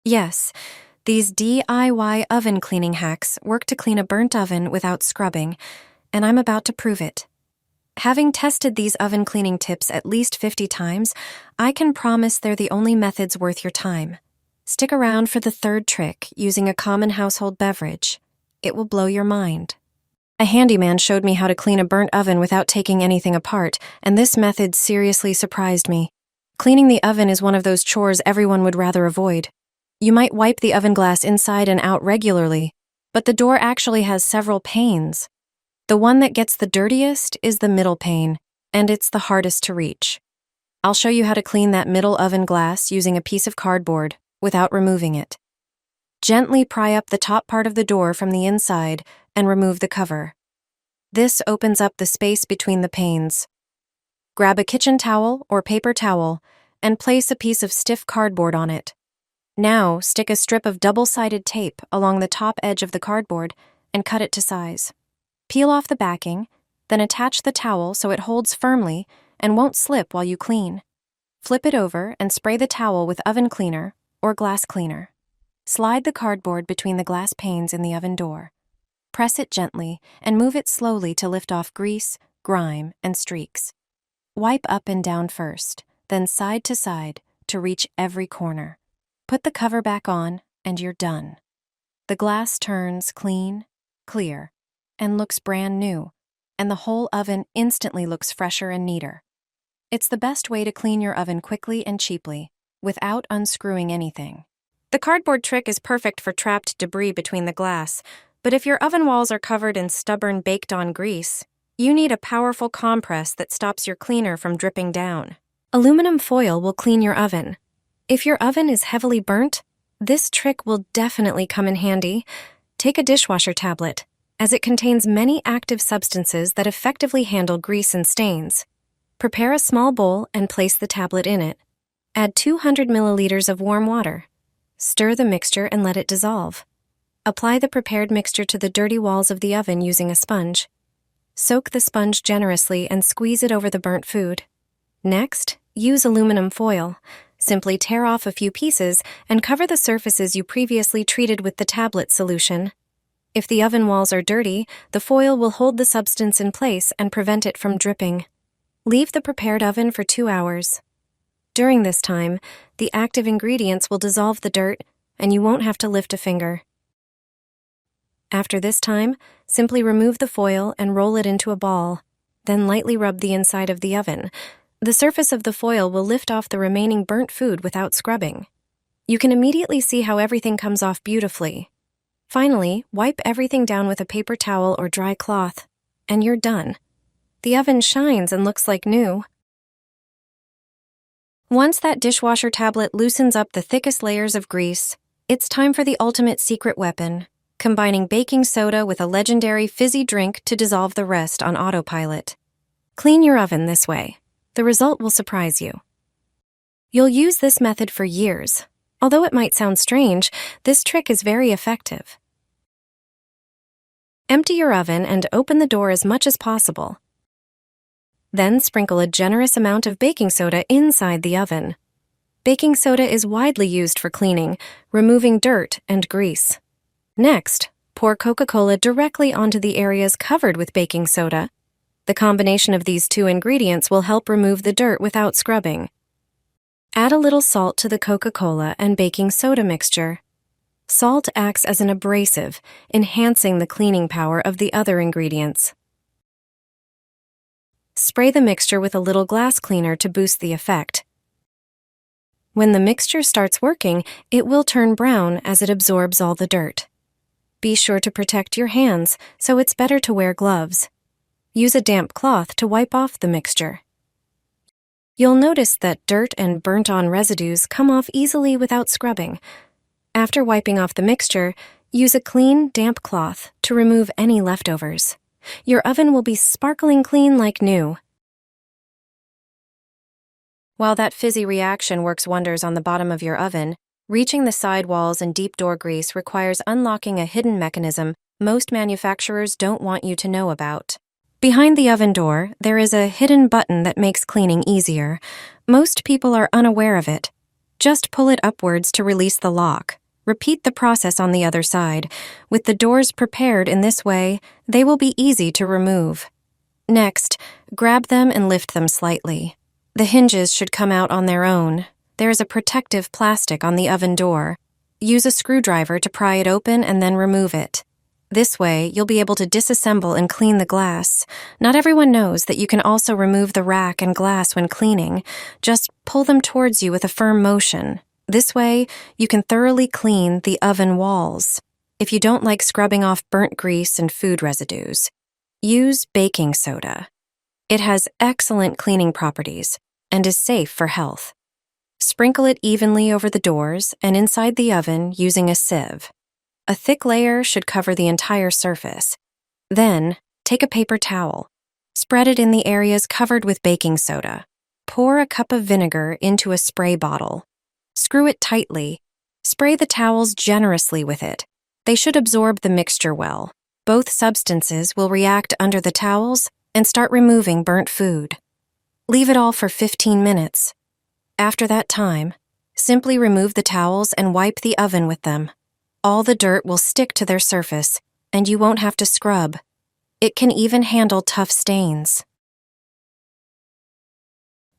Yes, these DIY oven cleaning hacks work to clean a burnt oven without scrubbing, and I'm about to prove it. Having tested these oven cleaning tips at least 50 times, I can promise they're the only methods worth your time. Stick around for the third trick using a common household beverage. It will blow your mind. A handyman showed me how to clean a burnt oven without taking anything apart, and this method seriously surprised me. Cleaning the oven is one of those chores everyone would rather avoid. You might wipe the oven glass inside and out regularly, but the door actually has several panes. The one that gets the dirtiest is the middle pane, and it's the hardest to reach. I'll show you how to clean that middle oven glass using a piece of cardboard without removing it. Gently pry up the top part of the door from the inside and remove the cover. This opens up the space between the panes. Grab a kitchen towel or paper towel and place a piece of stiff cardboard on it. Now, stick a strip of double-sided tape along the top edge of the cardboard and cut it to size. Peel off the backing, then attach the towel so it holds firmly and won't slip while you clean. Flip it over and spray the towel with oven cleaner or glass cleaner. Slide the cardboard between the glass panes in the oven door. Press it gently and move it slowly to lift off grease, grime, and streaks. Wipe up and down first, then side to side to reach every corner. Put the cover back on and you're done. The glass turns clean, clear, and looks brand new, and the whole oven instantly looks fresher and neater. It's the best way to clean your oven quickly and cheaply, without unscrewing anything. The cardboard trick is perfect for trapped debris between the glass, but if your oven walls are covered in stubborn baked-on grease, you need a powerful compress that stops your cleaner from dripping down. Aluminum foil will clean your oven. If your oven is heavily burnt, this trick will definitely come in handy. Take a dishwasher tablet, as it contains many active substances that effectively handle grease and stains. Prepare a small bowl and place the tablet in it. Add 200 milliliters of warm water. Stir the mixture and let it dissolve. Apply the prepared mixture to the dirty walls of the oven using a sponge. Soak the sponge generously and squeeze it over the burnt food. Next, use aluminum foil. Simply tear off a few pieces and cover the surfaces you previously treated with the tablet solution. If the oven walls are dirty, the foil will hold the substance in place and prevent it from dripping. Leave the prepared oven for 2 hours. During this time, the active ingredients will dissolve the dirt, and you won't have to lift a finger. After this time, simply remove the foil and roll it into a ball. Then lightly rub the inside of the oven. The surface of the foil will lift off the remaining burnt food without scrubbing. You can immediately see how everything comes off beautifully. Finally, wipe everything down with a paper towel or dry cloth, and you're done. The oven shines and looks like new. Once that dishwasher tablet loosens up the thickest layers of grease, it's time for the ultimate secret weapon, combining baking soda with a legendary fizzy drink to dissolve the rest on autopilot. Clean your oven this way. The result will surprise you. You'll use this method for years. Although it might sound strange, this trick is very effective. Empty your oven and open the door as much as possible. Then sprinkle a generous amount of baking soda inside the oven. Baking soda is widely used for cleaning, removing dirt and grease. Next, pour Coca-Cola directly onto the areas covered with baking soda. The combination of these two ingredients will help remove the dirt without scrubbing. Add a little salt to the Coca-Cola and baking soda mixture. Salt acts as an abrasive, enhancing the cleaning power of the other ingredients. Spray the mixture with a little glass cleaner to boost the effect. When the mixture starts working, it will turn brown as it absorbs all the dirt. Be sure to protect your hands, so it's better to wear gloves. Use a damp cloth to wipe off the mixture. You'll notice that dirt and burnt-on residues come off easily without scrubbing. After wiping off the mixture, use a clean, damp cloth to remove any leftovers. Your oven will be sparkling clean like new. While that fizzy reaction works wonders on the bottom of your oven, reaching the side walls and deep door grease requires unlocking a hidden mechanism most manufacturers don't want you to know about. Behind the oven door, there is a hidden button that makes cleaning easier. Most people are unaware of it. Just pull it upwards to release the lock. Repeat the process on the other side. With the doors prepared in this way, they will be easy to remove. Next, grab them and lift them slightly. The hinges should come out on their own. There is a protective plastic on the oven door. Use a screwdriver to pry it open and then remove it. This way, you'll be able to disassemble and clean the glass. Not everyone knows that you can also remove the rack and glass when cleaning. Just pull them towards you with a firm motion. This way, you can thoroughly clean the oven walls. If you don't like scrubbing off burnt grease and food residues, use baking soda. It has excellent cleaning properties and is safe for health. Sprinkle it evenly over the doors and inside the oven using a sieve. A thick layer should cover the entire surface. Then, take a paper towel. Spread it in the areas covered with baking soda. Pour a cup of vinegar into a spray bottle. Screw it tightly. Spray the towels generously with it. They should absorb the mixture well. Both substances will react under the towels and start removing burnt food. Leave it all for 15 minutes. After that time, simply remove the towels and wipe the oven with them. All the dirt will stick to their surface, and you won't have to scrub. It can even handle tough stains.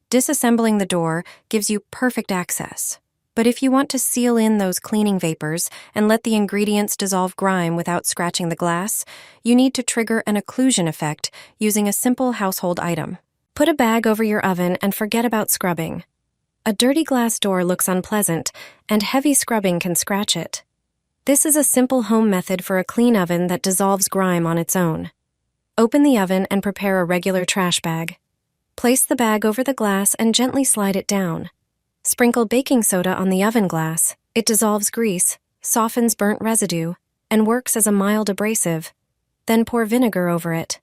Disassembling the door gives you perfect access. But if you want to seal in those cleaning vapors and let the ingredients dissolve grime without scratching the glass, you need to trigger an occlusion effect using a simple household item. Put a bag over your oven and forget about scrubbing. A dirty glass door looks unpleasant, and heavy scrubbing can scratch it. This is a simple home method for a clean oven that dissolves grime on its own. Open the oven and prepare a regular trash bag. Place the bag over the glass and gently slide it down. Sprinkle baking soda on the oven glass. It dissolves grease, softens burnt residue, and works as a mild abrasive. Then pour vinegar over it.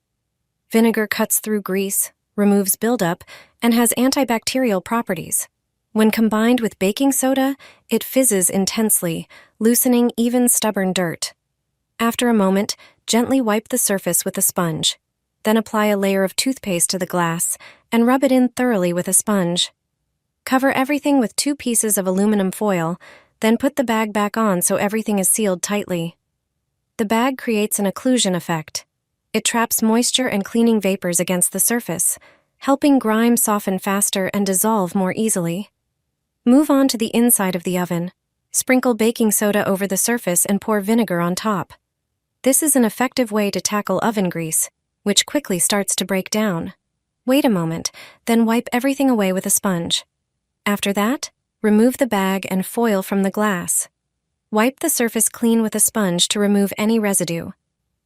Vinegar cuts through grease, removes buildup, and has antibacterial properties. When combined with baking soda, it fizzes intensely, loosening even stubborn dirt. After a moment, gently wipe the surface with a sponge. Then apply a layer of toothpaste to the glass and rub it in thoroughly with a sponge. Cover everything with 2 pieces of aluminum foil, then put the bag back on so everything is sealed tightly. The bag creates an occlusion effect. It traps moisture and cleaning vapors against the surface, helping grime soften faster and dissolve more easily. Move on to the inside of the oven. Sprinkle baking soda over the surface and pour vinegar on top. This is an effective way to tackle oven grease, which quickly starts to break down. Wait a moment, then wipe everything away with a sponge. After that, remove the bag and foil from the glass. Wipe the surface clean with a sponge to remove any residue.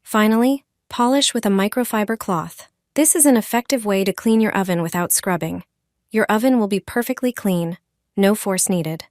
Finally, polish with a microfiber cloth. This is an effective way to clean your oven without scrubbing. Your oven will be perfectly clean. No force needed.